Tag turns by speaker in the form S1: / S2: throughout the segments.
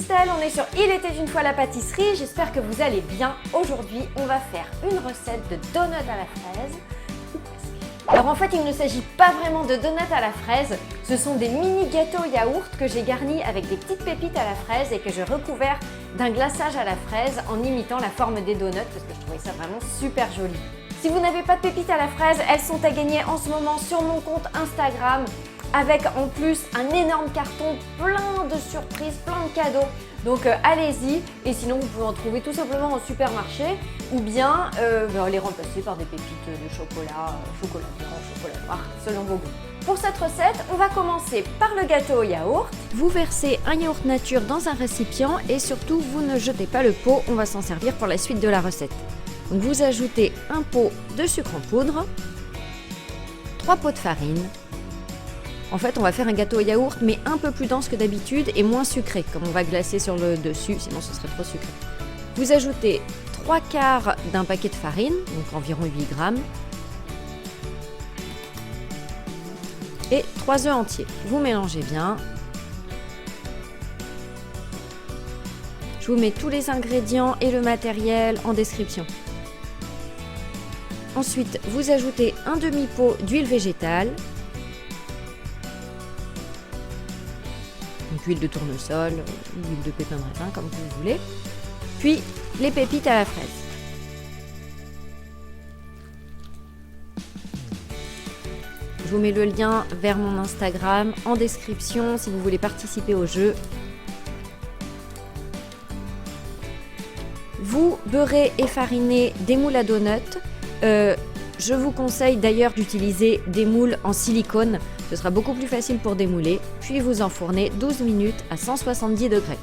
S1: Christelle, on est sur Il était une fois la pâtisserie, j'espère que vous allez bien. Aujourd'hui, on va faire une recette de donuts à la fraise. Alors en fait, il ne s'agit pas vraiment de donuts à la fraise, ce sont des mini gâteaux yaourt que j'ai garnis avec des petites pépites à la fraise et que j'ai recouvert d'un glaçage à la fraise en imitant la forme des donuts parce que je trouvais ça vraiment super joli. Si vous n'avez pas de pépites à la fraise, elles sont à gagner en ce moment sur mon compte Instagram avec en plus un énorme carton plein de surprises, plein de cadeaux. Donc allez-y, et sinon vous pouvez en trouver tout simplement au supermarché ou bien les remplacer par des pépites de chocolat, chocolat blanc, chocolat noir, selon vos goûts. Pour cette recette, on va commencer par le gâteau au yaourt. Vous versez un yaourt nature dans un récipient et surtout vous ne jetez pas le pot, on va s'en servir pour la suite de la recette. Donc vous ajoutez un pot de sucre en poudre, 3 pots de farine. En fait, on va faire un gâteau au yaourt, mais un peu plus dense que d'habitude et moins sucré, comme on va glacer sur le dessus, sinon ce serait trop sucré. Vous ajoutez 3/4 d'un paquet de farine, donc environ 8 grammes, et 3 œufs entiers. Vous mélangez bien. Je vous mets tous les ingrédients et le matériel en description. Ensuite, vous ajoutez un demi-pot d'huile végétale, donc huile de tournesol, huile de pépins de raisin, comme vous voulez, puis les pépites à la fraise. Je vous mets le lien vers mon Instagram en description si vous voulez participer au jeu. Vous beurrez et farinez des moules à donuts. Je vous conseille d'ailleurs d'utiliser des moules en silicone, ce sera beaucoup plus facile pour démouler, puis vous enfournez 12 minutes à 170 degrés.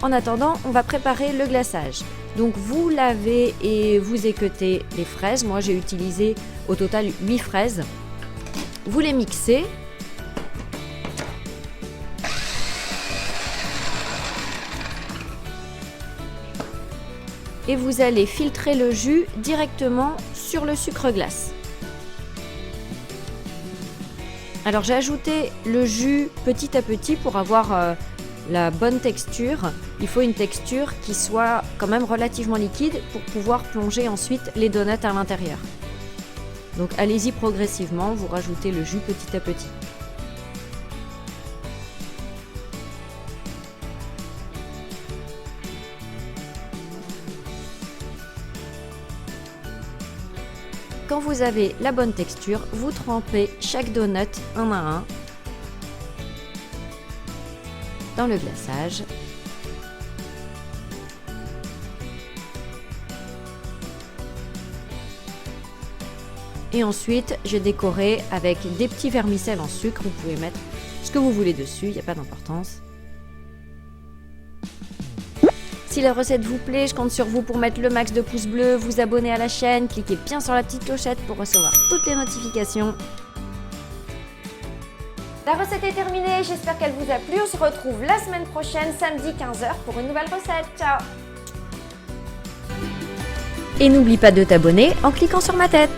S1: En attendant, on va préparer le glaçage. Donc vous lavez et vous équeutez les fraises, moi j'ai utilisé au total 8 fraises. Vous les mixez. Et vous allez filtrer le jus directement sur le sucre glace. Alors j'ai ajouté le jus petit à petit pour avoir la bonne texture. Il faut une texture qui soit quand même relativement liquide pour pouvoir plonger ensuite les donuts à l'intérieur. Donc allez-y progressivement, vous rajoutez le jus petit à petit. Quand vous avez la bonne texture, vous trempez chaque donut un à un dans le glaçage. Et ensuite, j'ai décoré avec des petits vermicelles en sucre. Vous pouvez mettre ce que vous voulez dessus, il n'y a pas d'importance. Si la recette vous plaît, je compte sur vous pour mettre le max de pouces bleus, vous abonner à la chaîne, cliquez bien sur la petite clochette pour recevoir toutes les notifications. La recette est terminée, j'espère qu'elle vous a plu. On se retrouve la semaine prochaine, samedi 15h, pour une nouvelle recette. Ciao! Et n'oublie pas de t'abonner en cliquant sur ma tête.